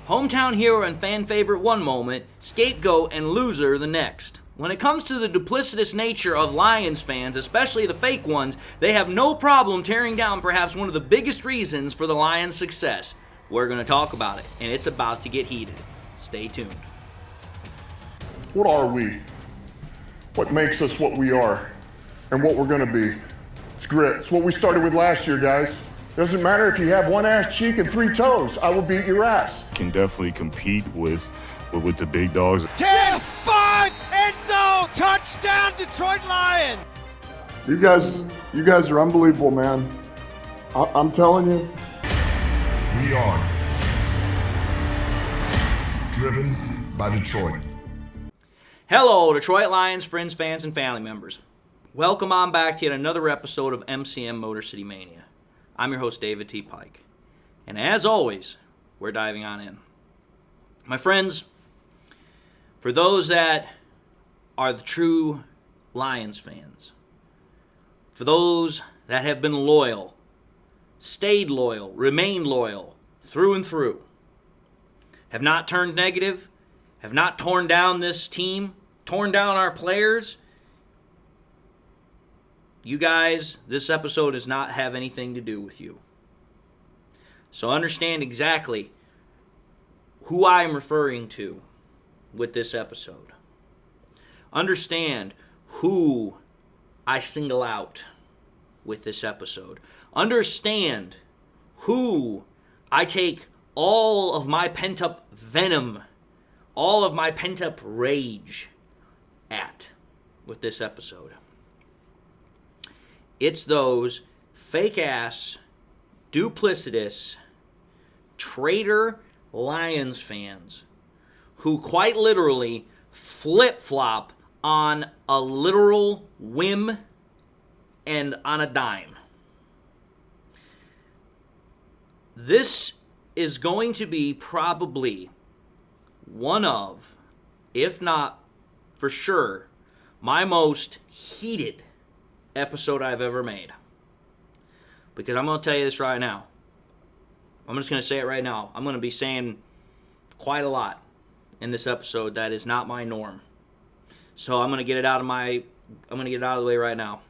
Hometown hero and fan favorite one moment, scapegoat and loser the next. When it comes to the duplicitous nature of Lions fans, especially the fake ones, they have no problem tearing down perhaps one of the biggest reasons for the Lions' success. We're going to talk about it, and it's about to get heated. Stay tuned. What are we? What makes us what we are and what we're going to be? It's grit. It's what we started with last year, guys. Doesn't matter if you have one ass cheek and 3 toes. I will beat your ass. Can definitely compete with the big dogs. 10-5 end zone touchdown Detroit Lions. You guys are unbelievable, man. I'm telling you. We are driven by Detroit. Hello, Detroit Lions friends, fans, and family members. Welcome on back to yet another episode of MCM Motor City Mania. I'm your host, David T. Pike. And as always, we're diving on in. My friends, for those that are the true Lions fans, for those that have been loyal, stayed loyal, remained loyal through and through, have not turned negative, have not torn down this team, torn down our players, you guys, this episode does not have anything to do with you. So understand exactly who I am referring to with this episode. Understand who I single out with this episode. Understand who I take all of my pent-up venom, all of my pent-up rage at with this episode. It's those fake-ass, duplicitous, traitor Lions fans who quite literally flip-flop on a literal whim and on a dime. This is going to be probably one of, if not for sure, my most heated episode I've ever made. Because I'm going to tell you this right now. I'm just going to say it right now. I'm going to be saying quite a lot in this episode that is not my norm. So I'm going to get it out of the way right now.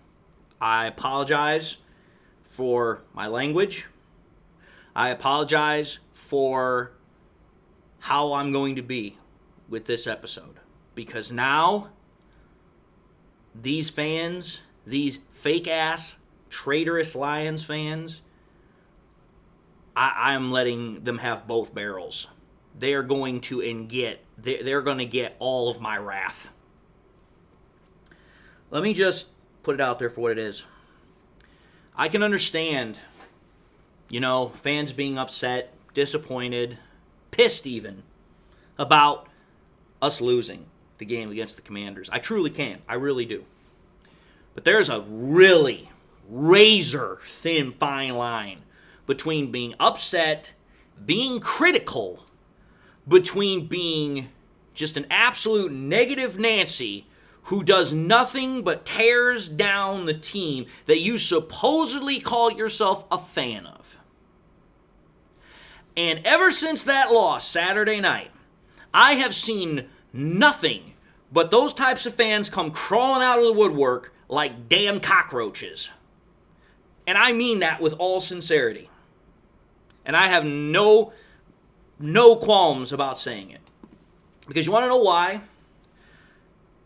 I apologize for my language. I apologize for how I'm going to be with this episode. Because now, these fans, these fake-ass, traitorous Lions fans, I am letting them have both barrels. They're going to get all of my wrath. Let me just put it out there for what it is. I can understand, fans being upset, disappointed, pissed even, about us losing the game against the Commanders. I truly can. I really do. But there's a really razor-thin fine line between being upset, being critical, between being just an absolute negative Nancy who does nothing but tears down the team that you supposedly call yourself a fan of. And ever since that loss Saturday night, I have seen nothing but those types of fans come crawling out of the woodwork like damn cockroaches. And I mean that with all sincerity. And I have no qualms about saying it. Because you want to know why?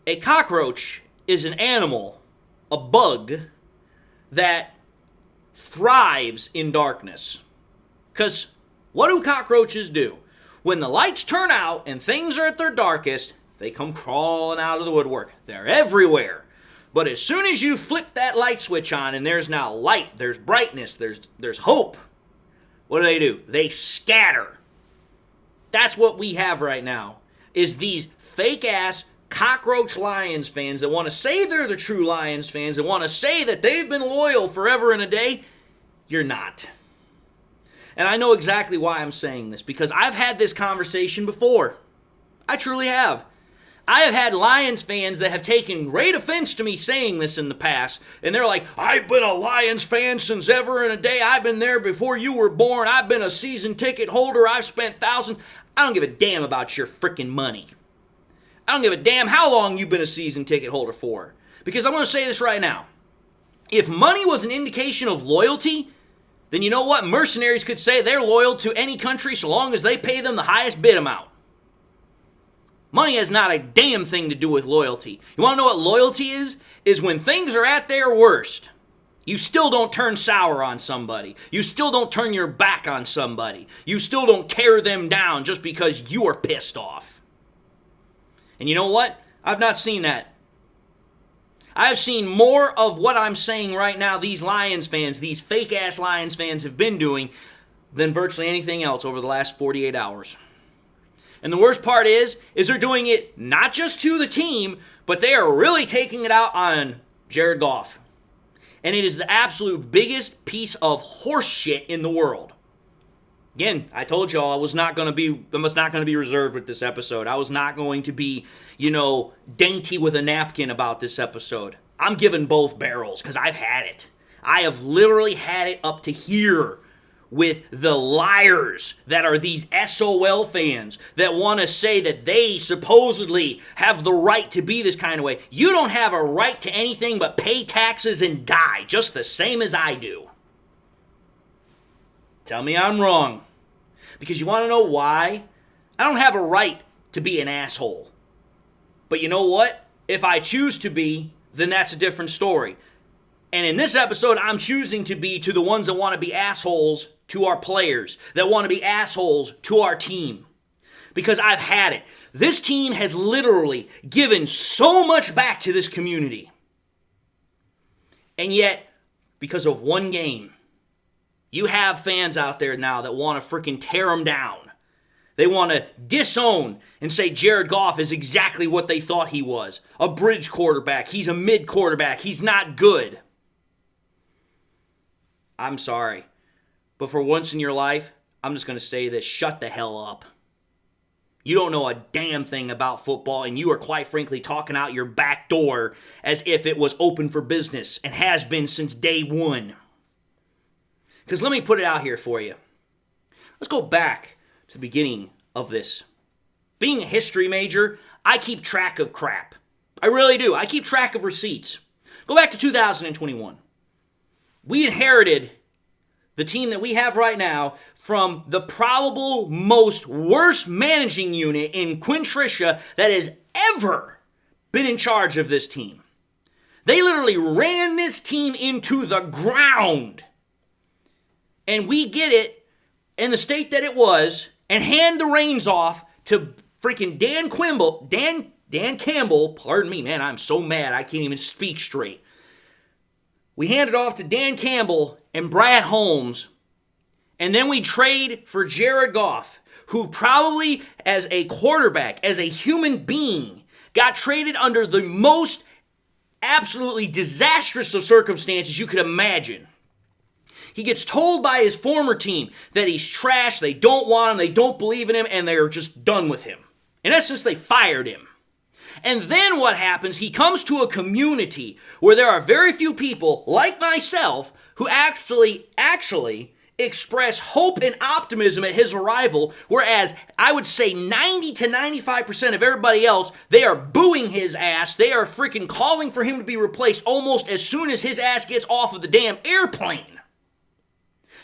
A cockroach is an animal, a bug, that thrives in darkness. Because what do cockroaches do? When the lights turn out and things are at their darkest, they come crawling out of the woodwork. They're everywhere. But as soon as you flip that light switch on and there's now light, there's brightness, there's hope, what do? They scatter. That's what we have right now, is these fake-ass cockroach Lions fans that want to say they're the true Lions fans, that want to say that they've been loyal forever and a day. You're not. And I know exactly why I'm saying this, because I've had this conversation before. I truly have. I have had Lions fans that have taken great offense to me saying this in the past, and they're like, I've been a Lions fan since ever and a day. I've been there before you were born. I've been a season ticket holder. I've spent thousands. I don't give a damn about your freaking money. I don't give a damn how long you've been a season ticket holder for. Because I'm going to say this right now. If money was an indication of loyalty, then you know what? Mercenaries could say they're loyal to any country so long as they pay them the highest bid amount. Money has not a damn thing to do with loyalty. You want to know what loyalty is? Is when things are at their worst, you still don't turn sour on somebody. You still don't turn your back on somebody. You still don't tear them down just because you are pissed off. And you know what? I've not seen that. I've seen more of what I'm saying right now these Lions fans, these fake-ass Lions fans have been doing than virtually anything else over the last 48 hours. And the worst part is they're doing it not just to the team, but they are really taking it out on Jared Goff. And it is the absolute biggest piece of horse shit in the world. Again, I told y'all I was not going to be reserved with this episode. I was not going to be, dainty with a napkin about this episode. I'm giving both barrels because I've had it. I have literally had it up to here with the liars that are these SOL fans that want to say that they supposedly have the right to be this kind of way. You don't have a right to anything but pay taxes and die, just the same as I do. Tell me I'm wrong. Because you want to know why? I don't have a right to be an asshole. But you know what? If I choose to be, then that's a different story. And in this episode, I'm choosing to be to the ones that want to be assholes to our players, that want to be assholes to our team. Because I've had it. This team has literally given so much back to this community. And yet, because of one game, you have fans out there now that want to freaking tear them down. They want to disown and say Jared Goff is exactly what they thought he was. A bridge quarterback. He's a mid quarterback. He's not good. I'm sorry. But for once in your life, I'm just going to say this. Shut the hell up. You don't know a damn thing about football, and you are quite frankly talking out your back door as if it was open for business and has been since day one. Because let me put it out here for you. Let's go back to the beginning of this. Being a history major, I keep track of crap. I really do. I keep track of receipts. Go back to 2021. We inherited the team that we have right now from the probable most worst managing unit in Quinn Trisha that has ever been in charge of this team. They literally ran this team into the ground. And we get it in the state that it was and hand the reins off to freaking Dan Campbell, pardon me, man, I'm so mad I can't even speak straight. We hand it off to Dan Campbell and Brad Holmes, and then we trade for Jared Goff, who probably as a quarterback, as a human being, got traded under the most absolutely disastrous of circumstances you could imagine. He gets told by his former team that he's trash, they don't want him, they don't believe in him, and they're just done with him. In essence, they fired him. And then what happens, he comes to a community where there are very few people, like myself, who actually express hope and optimism at his arrival, whereas I would say 90 to 95% of everybody else, they are booing his ass, they are freaking calling for him to be replaced almost as soon as his ass gets off of the damn airplane.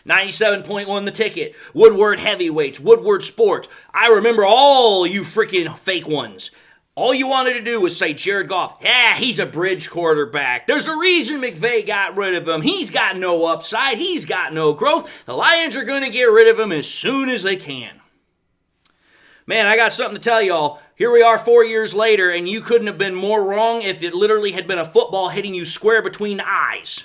97.1 The Ticket, Woodward Heavyweights, Woodward Sports. I remember all you freaking fake ones. All you wanted to do was say Jared Goff, he's a bridge quarterback. There's a reason McVay got rid of him. He's got no upside. He's got no growth. The Lions are going to get rid of him as soon as they can. Man, I got something to tell y'all. Here we are 4 years later, and you couldn't have been more wrong if it literally had been a football hitting you square between the eyes.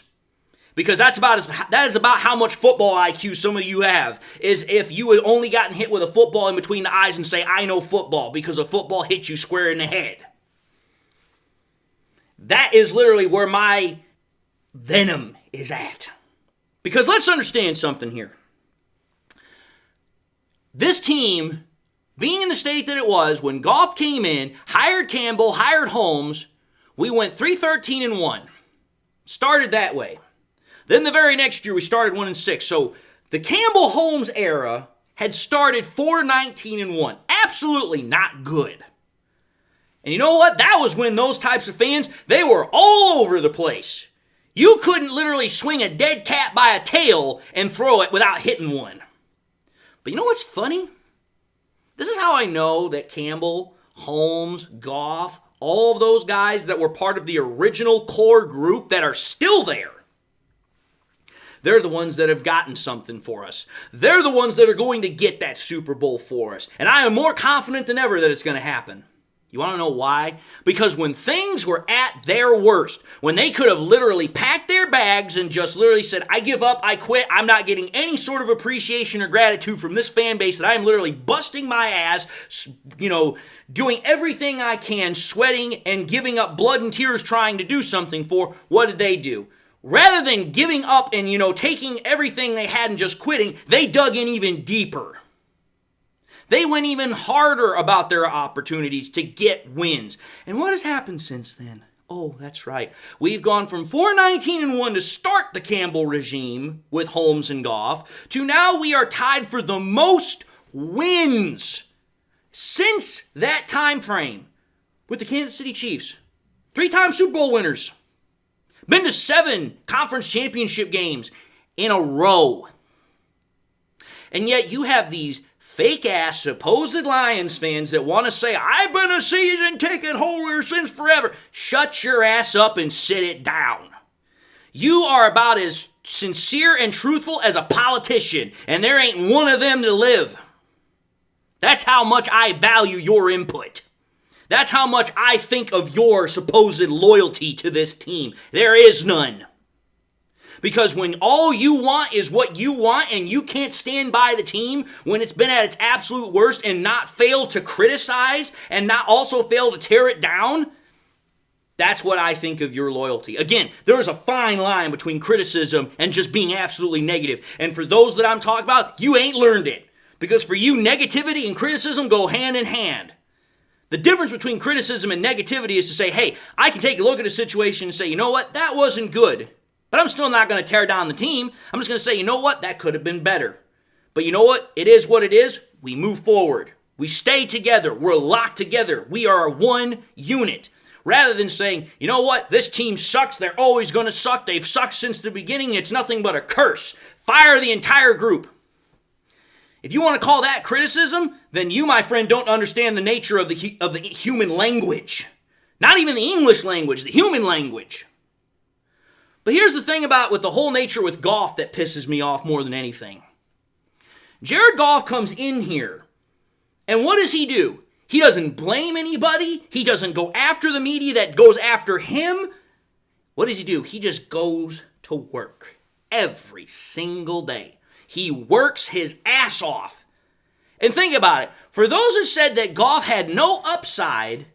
Because that is about how much football IQ some of you have, is if you had only gotten hit with a football in between the eyes and say, I know football, because a football hit you square in the head. That is literally where my venom is at. Because let's understand something here. This team being in the state that it was, when Goff came in, hired Campbell, hired Holmes, we went 3-13-1. Started that way. Then the very next year, we started 1-6. So the Campbell-Holmes era had started 4-19-1. Absolutely not good. And you know what? That was when those types of fans, they were all over the place. You couldn't literally swing a dead cat by a tail and throw it without hitting one. But you know what's funny? This is how I know that Campbell, Holmes, Goff, all of those guys that were part of the original core group that are still there, they're the ones that have gotten something for us. They're the ones that are going to get that Super Bowl for us. And I am more confident than ever that it's going to happen. You want to know why? Because when things were at their worst, when they could have literally packed their bags and just literally said, I give up, I quit, I'm not getting any sort of appreciation or gratitude from this fan base that I am literally busting my ass, doing everything I can, sweating and giving up blood and tears trying to do something for, what did they do? Rather than giving up and, taking everything they had and just quitting, they dug in even deeper. They went even harder about their opportunities to get wins. And what has happened since then? Oh, that's right. We've gone from 4-19-1 to start the Campbell regime with Holmes and Goff to now we are tied for the most wins since that time frame with the Kansas City Chiefs. 3-time Super Bowl winners. Been to 7 conference championship games in a row. And yet you have these fake-ass supposed Lions fans that want to say, I've been a season ticket holder since forever. Shut your ass up and sit it down. You are about as sincere and truthful as a politician, and there ain't one of them to live. That's how much I value your input. That's how much I think of your supposed loyalty to this team. There is none. Because when all you want is what you want and you can't stand by the team when it's been at its absolute worst and not fail to criticize and not also fail to tear it down, that's what I think of your loyalty. Again, there is a fine line between criticism and just being absolutely negative. And for those that I'm talking about, you ain't learned it. Because for you, negativity and criticism go hand in hand. The difference between criticism and negativity is to say, hey, I can take a look at a situation and say, you know what, that wasn't good. But I'm still not going to tear down the team. I'm just going to say, you know what, that could have been better. But you know what, it is what it is. We move forward. We stay together. We're locked together. We are one unit. Rather than saying, you know what, this team sucks. They're always going to suck. They've sucked since the beginning. It's nothing but a curse. Fire the entire group. If you want to call that criticism, then you, my friend, don't understand the nature of the human language. Not even the English language, the human language. But here's the thing about with the whole nature with Goff that pisses me off more than anything. Jared Goff comes in here, and what does he do? He doesn't blame anybody. He doesn't go after the media that goes after him. What does he do? He just goes to work every single day. He works his ass off. And think about it. For those who said that Goff had no upside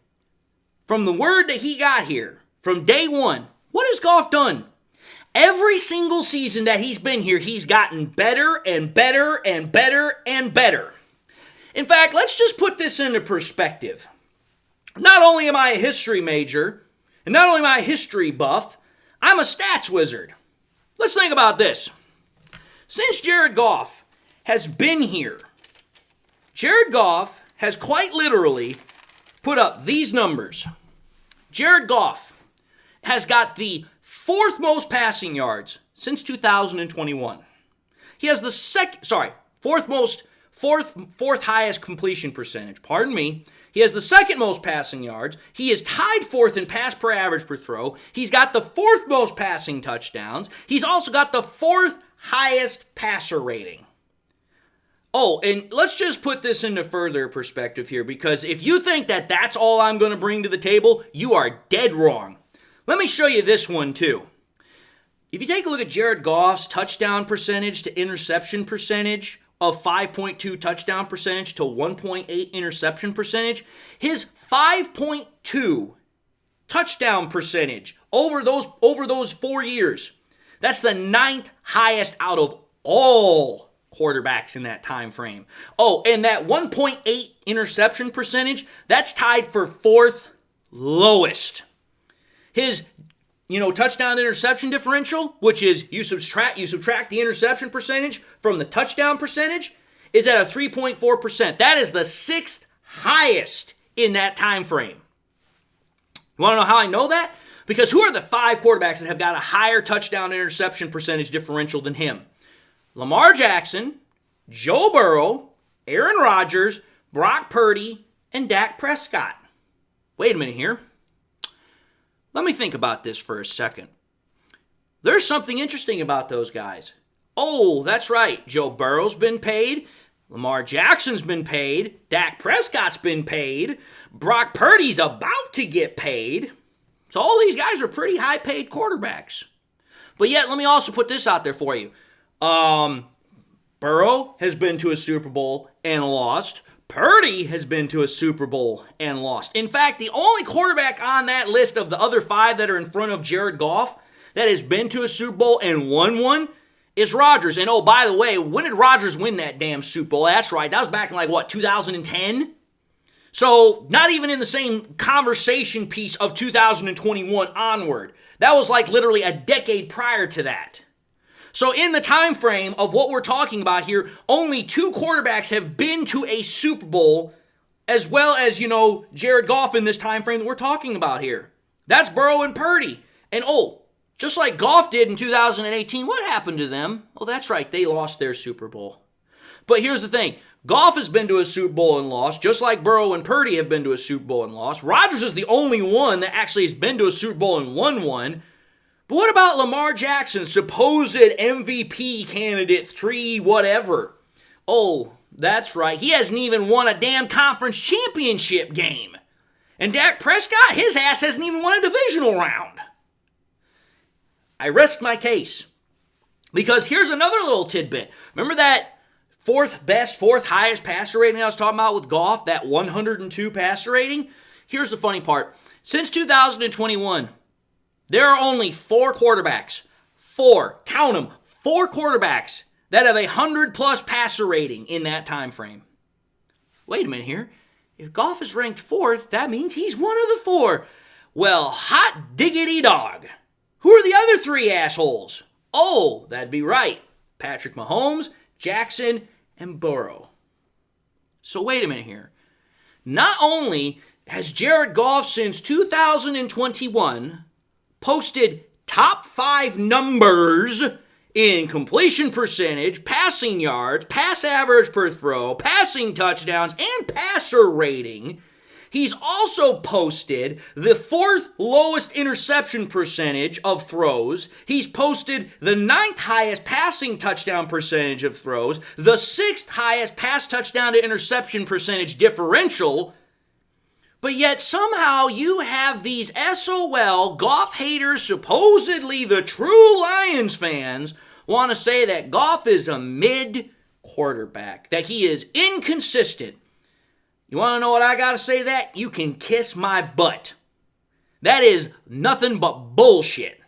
from the word that he got here, from day one, what has Goff done? Every single season that he's been here, he's gotten better and better and better and better. In fact, let's just put this into perspective. Not only am I a history major, and not only am I a history buff, I'm a stats wizard. Let's think about this. Since Jared Goff has been here, Jared Goff has quite literally put up these numbers. Jared Goff has got the 4th most passing yards since 2021. He has the fourth highest completion percentage. Pardon me. He has the 2nd most passing yards. He is tied 4th in pass per average per throw. He's got the 4th most passing touchdowns. He's also got the 4th highest passer rating. Oh, and let's just put this into further perspective here, because if you think that that's all I'm going to bring to the table, you are dead wrong. Let me show you this one too. If you take a look at Jared Goff's touchdown percentage to interception percentage of 5.2 touchdown percentage to 1.8 interception percentage, his 5.2 touchdown percentage over those 4 years, that's the 9th highest out of all quarterbacks in that time frame. Oh, and that 1.8 interception percentage, that's tied for 4th lowest. His, touchdown to interception differential, which is you subtract the interception percentage from the touchdown percentage, is at a 3.4%. That is the 6th highest in that time frame. You want to know how I know that? Because who are the 5 quarterbacks that have got a higher touchdown interception percentage differential than him? Lamar Jackson, Joe Burrow, Aaron Rodgers, Brock Purdy, and Dak Prescott. Wait a minute here. Let me think about this for a second. There's something interesting about those guys. Oh, that's right. Joe Burrow's been paid. Lamar Jackson's been paid. Dak Prescott's been paid. Brock Purdy's about to get paid. So all these guys are pretty high-paid quarterbacks. But yet, let me also put this out there for you. Burrow has been to a Super Bowl and lost. Purdy has been to a Super Bowl and lost. In fact, the only quarterback on that list of the other 5 that are in front of Jared Goff that has been to a Super Bowl and won one is Rodgers. And oh, by the way, when did Rodgers win that damn Super Bowl? That's right. That was back in 2010? So not even in the same conversation piece of 2021 onward. That was literally a decade prior to that. So in the time frame of what we're talking about here, only 2 quarterbacks have been to a Super Bowl, as well as, Jared Goff in this time frame that we're talking about here. That's Burrow and Purdy. And just like Goff did in 2018, what happened to them? Oh, that's right, they lost their Super Bowl. But here's the thing. Goff has been to a Super Bowl and lost, just like Burrow and Purdy have been to a Super Bowl and lost. Rodgers is the only one that actually has been to a Super Bowl and won one. But what about Lamar Jackson, supposed MVP candidate, 3 whatever? Oh, that's right. He hasn't even won a damn conference championship game. And Dak Prescott, his ass hasn't even won a divisional round. I rest my case. Because here's another little tidbit. Remember that 4th highest passer rating I was talking about with Goff, that 102 passer rating? Here's the funny part. Since 2021, there are only 4 quarterbacks. 4, count them, 4 quarterbacks that have a 100-plus passer rating in that time frame. Wait a minute here. If Goff is ranked 4th, that means he's one of the 4. Well, hot diggity dog. Who are the other 3 assholes? Oh, that'd be right. Patrick Mahomes, Jackson, and Burrow. So wait a minute here. Not only has Jared Goff since 2021 posted top 5 numbers in completion percentage, passing yards, pass average per throw, passing touchdowns, and passer rating, he's also posted the 4th lowest interception percentage of throws. He's posted the 9th highest passing touchdown percentage of throws, the 6th highest pass touchdown to interception percentage differential. But yet somehow you have these SOL Goff haters, supposedly the true Lions fans, want to say that Goff is a mid quarterback, that he is inconsistent. You want to know what I got to say that? You can kiss my butt. That is nothing but bullshit.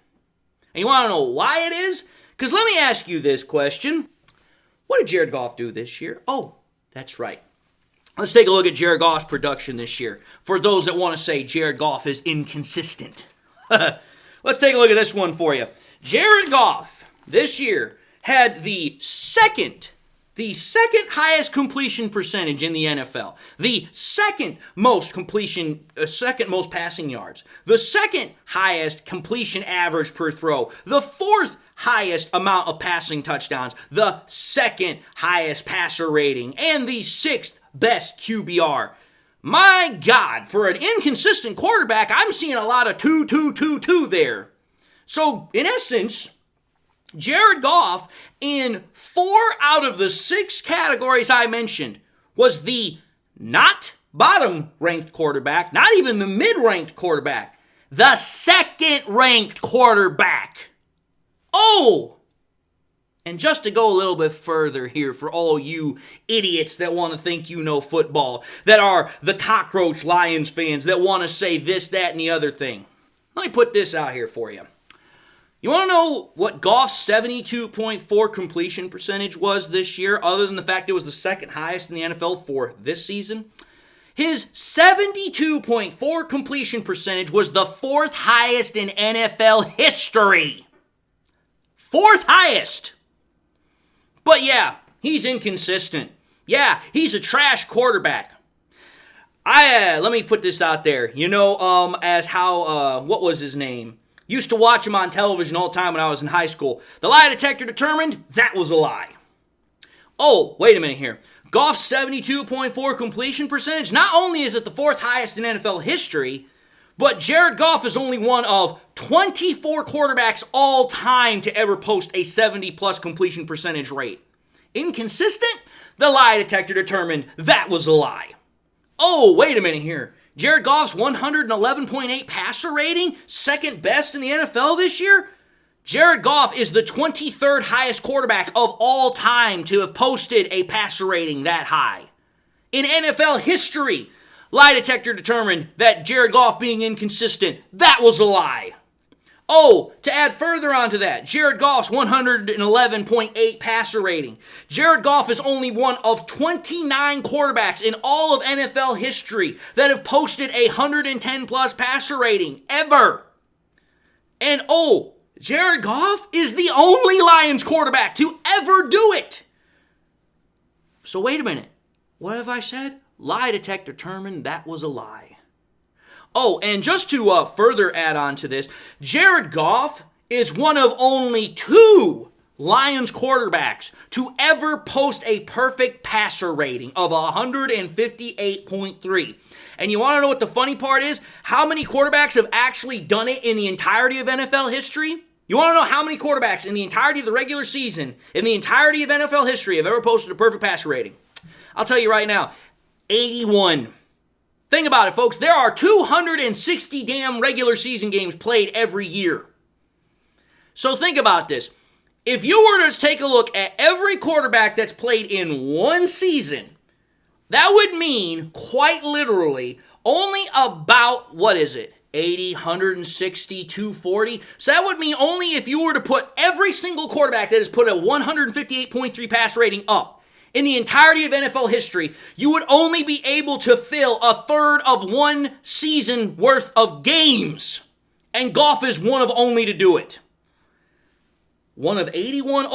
And you want to know why it is? Because let me ask you this question. What did Jared Goff do this year? Oh, that's right. Let's take a look at Jared Goff's production this year. For those that want to say Jared Goff is inconsistent. Let's take a look at this one for you. Jared Goff this year had the second highest completion percentage in the NFL, the second most passing yards, the second highest completion average per throw, the 4th highest amount of passing touchdowns, the 2nd highest passer rating, and the 6th best QBR. My God, for an inconsistent quarterback, I'm seeing a lot of 2 there. So, in essence, Jared Goff, in 4 out of the 6 categories I mentioned, was the not bottom-ranked quarterback, not even the mid-ranked quarterback, the 2nd-ranked quarterback. Oh! And just to go a little bit further here for all you idiots that want to think you know football, that are the cockroach Lions fans that want to say this, that, and the other thing. Let me put this out here for you. You want to know what Goff's 72.4 completion percentage was this year, other than the fact it was the second highest in the NFL for this season? His 72.4 completion percentage was the fourth highest in NFL history. Fourth highest. But yeah, he's inconsistent. Yeah, he's a trash quarterback. Let me put this out there. As how, what was his name? Used to watch him on television all the time when I was in high school. The lie detector determined that was a lie. Oh, wait a minute here. Goff's 72.4 completion percentage, not only is it the fourth highest in NFL history, but Jared Goff is only one of 24 quarterbacks all time to ever post a 70-plus completion percentage rate. Inconsistent? The lie detector determined that was a lie. Oh, wait a minute here. Jared Goff's 111.8 passer rating, second best in the NFL this year? Jared Goff is the 23rd highest quarterback of all time to have posted a passer rating that high. In NFL history, lie detector determined that Jared Goff being inconsistent, that was a lie. Oh, to add further onto that, Jared Goff's 111.8 passer rating. Jared Goff is only one of 29 quarterbacks in all of NFL history that have posted a 110-plus passer rating ever. And Jared Goff is the only Lions quarterback to ever do it. So wait a minute. What have I said? Lie detector determined that was a lie. Oh, and just to further add on to this, Jared Goff is one of only two Lions quarterbacks to ever post a perfect passer rating of 158.3. And you want to know what the funny part is? How many quarterbacks have actually done it in the entirety of NFL history? You want to know how many quarterbacks in the entirety of the regular season, in the entirety of NFL history, have ever posted a perfect passer rating? I'll tell you right now, 81. Think about it, folks. There are 260 damn regular season games played every year. So think about this. If you were to take a look at every quarterback that's played in one season, that would mean, quite literally, only about, 80, 160, 240. So that would mean only if you were to put every single quarterback that has put a 158.3 pass rating up in the entirety of NFL history, you would only be able to fill a third of one season worth of games. And Goff is one of only to do it. One of 81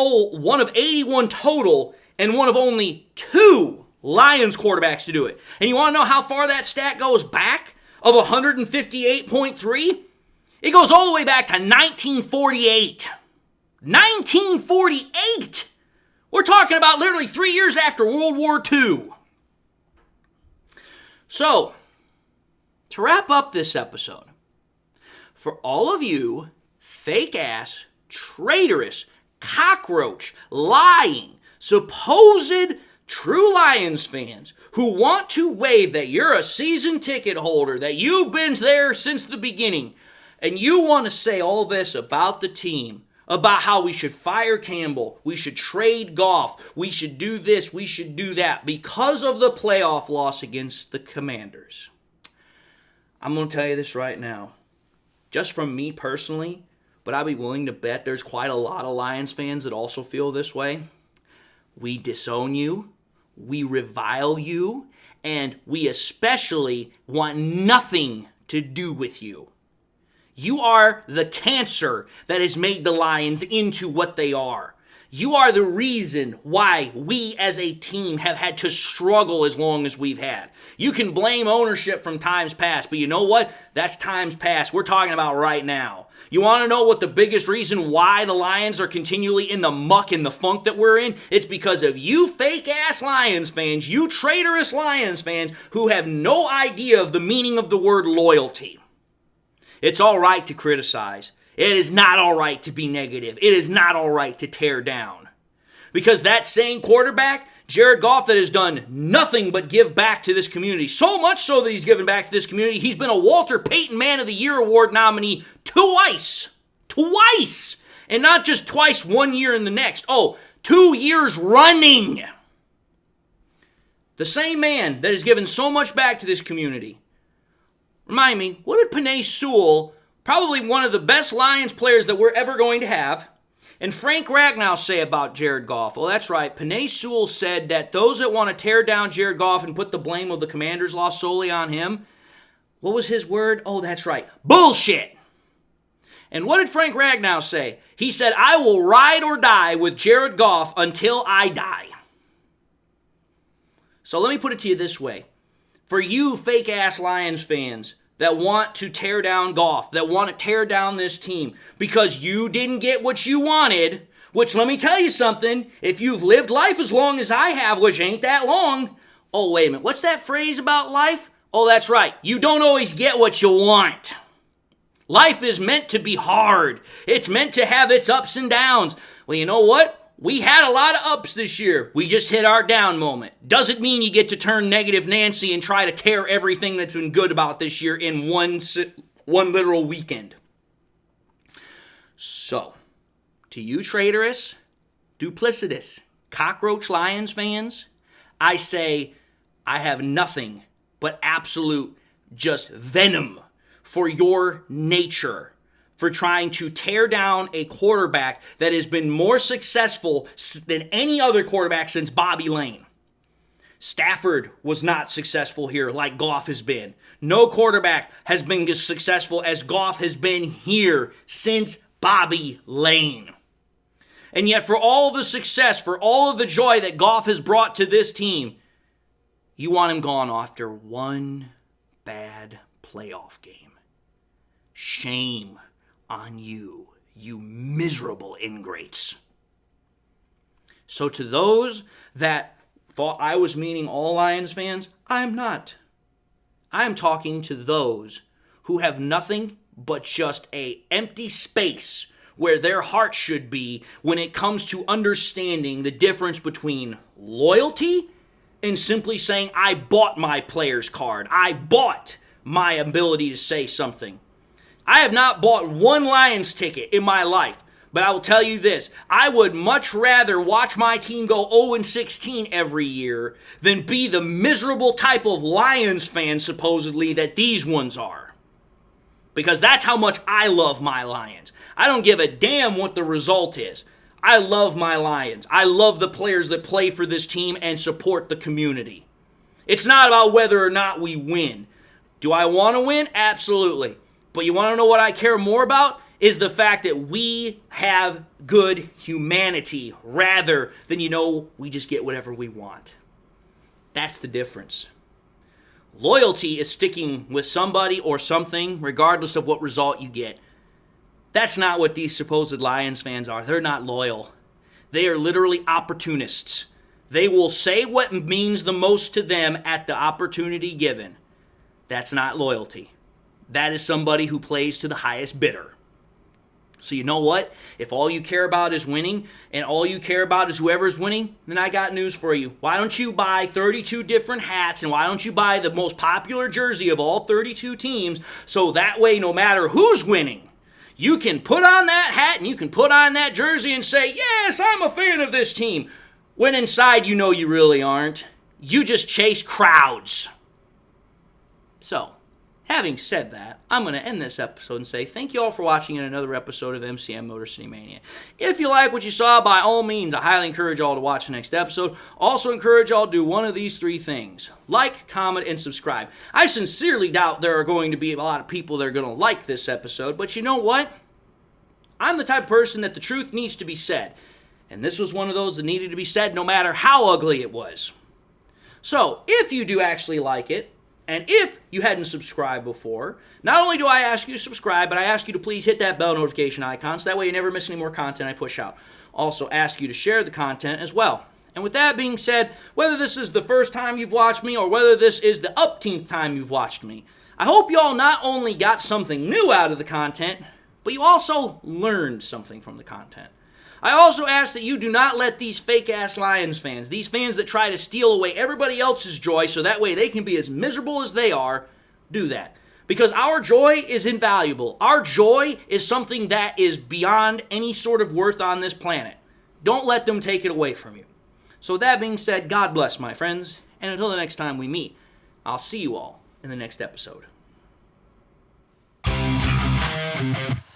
total, and one of only two Lions quarterbacks to do it. And you want to know how far that stat goes back of 158.3? It goes all the way back to 1948. 1948! We're talking about literally 3 years after World War II. So, to wrap up this episode, for all of you fake-ass, traitorous, cockroach, lying, supposed true Lions fans who want to wave that you're a season ticket holder, that you've been there since the beginning, and you want to say all this about the team, about how we should fire Campbell, we should trade Goff, we should do this, we should do that, because of the playoff loss against the Commanders. I'm going to tell you this right now. Just from me personally, but I'd be willing to bet there's quite a lot of Lions fans that also feel this way. We disown you, we revile you, and we especially want nothing to do with you. You are the cancer that has made the Lions into what they are. You are the reason why we as a team have had to struggle as long as we've had. You can blame ownership from times past, but you know what? That's times past. We're talking about right now. You want to know what the biggest reason why the Lions are continually in the muck and the funk that we're in? It's because of you fake-ass Lions fans, you traitorous Lions fans who have no idea of the meaning of the word loyalty. It's all right to criticize. It is not all right to be negative. It is not all right to tear down. Because that same quarterback, Jared Goff, that has done nothing but give back to this community, so much so that he's given back to this community, he's been a Walter Payton Man of the Year award nominee twice. Twice! And not just twice, 1 year and the next. 2 years running. The same man that has given so much back to this community. Remind me, what did Penei Sewell Probably one of the best Lions players that we're ever going to have. And Frank Ragnow say about Jared Goff. Well, that's right. Penei Sewell said that those that want to tear down Jared Goff and put the blame of the Commanders' loss solely on him, what was his word? Oh, that's right. Bullshit. And what did Frank Ragnow say? He said, I will ride or die with Jared Goff until I die. So let me put it to you this way. For you fake-ass Lions fans that want to tear down Goff, that want to tear down this team because you didn't get what you wanted, which let me tell you something, if you've lived life as long as I have, which ain't that long, oh, wait a minute, what's that phrase about life? Oh, that's right, you don't always get what you want. Life is meant to be hard. It's meant to have its ups and downs. Well, you know what? We had a lot of ups this year. We just hit our down moment. Doesn't mean you get to turn negative Nancy and try to tear everything that's been good about this year in one literal weekend. So, to you traitorous, duplicitous, cockroach Lions fans, I say I have nothing but absolute just venom for your nature, for trying to tear down a quarterback that has been more successful than any other quarterback since Bobby Lane. Stafford was not successful here like Goff has been. No quarterback has been as successful as Goff has been here since Bobby Lane. And yet for all the success, for all of the joy that Goff has brought to this team, you want him gone after one bad playoff game. Shame on you, you miserable ingrates. So to those that thought I was meaning all Lions fans, I'm not. I'm talking to those who have nothing but just an empty space where their heart should be when it comes to understanding the difference between loyalty and simply saying, I bought my player's card. I bought my ability to say something. I have not bought one Lions ticket in my life, but I will tell you this. I would much rather watch my team go 0-16 every year than be the miserable type of Lions fan, supposedly, that these ones are. Because that's how much I love my Lions. I don't give a damn what the result is. I love my Lions. I love the players that play for this team and support the community. It's not about whether or not we win. Do I want to win? Absolutely. But you want to know what I care more about? Is the fact that we have good humanity rather than, we just get whatever we want. That's the difference. Loyalty is sticking with somebody or something regardless of what result you get. That's not what these supposed Lions fans are. They're not loyal. They are literally opportunists. They will say what means the most to them at the opportunity given. That's not loyalty. That is somebody who plays to the highest bidder. So you know what? If all you care about is winning and all you care about is whoever's winning, then I got news for you. Why don't you buy 32 different hats and why don't you buy the most popular jersey of all 32 teams so that way no matter who's winning, you can put on that hat and you can put on that jersey and say, yes, I'm a fan of this team. When inside you know you really aren't. You just chase crowds. So, having said that, I'm going to end this episode and say thank you all for watching another episode of MCM Motor City Mania. If you like what you saw, by all means, I highly encourage y'all to watch the next episode. Also encourage y'all to do one of these three things. Like, comment, and subscribe. I sincerely doubt there are going to be a lot of people that are going to like this episode, but you know what? I'm the type of person that the truth needs to be said. And this was one of those that needed to be said no matter how ugly it was. So, if you do actually like it, and if you hadn't subscribed before, not only do I ask you to subscribe, but I ask you to please hit that bell notification icon so that way you never miss any more content I push out. Also ask you to share the content as well. And with that being said, whether this is the first time you've watched me or whether this is the upteenth time you've watched me, I hope y'all not only got something new out of the content, but you also learned something from the content. I also ask that you do not let these fake-ass Lions fans, these fans that try to steal away everybody else's joy so that way they can be as miserable as they are, do that. Because our joy is invaluable. Our joy is something that is beyond any sort of worth on this planet. Don't let them take it away from you. So with that being said, God bless, my friends. And until the next time we meet, I'll see you all in the next episode. Detroit.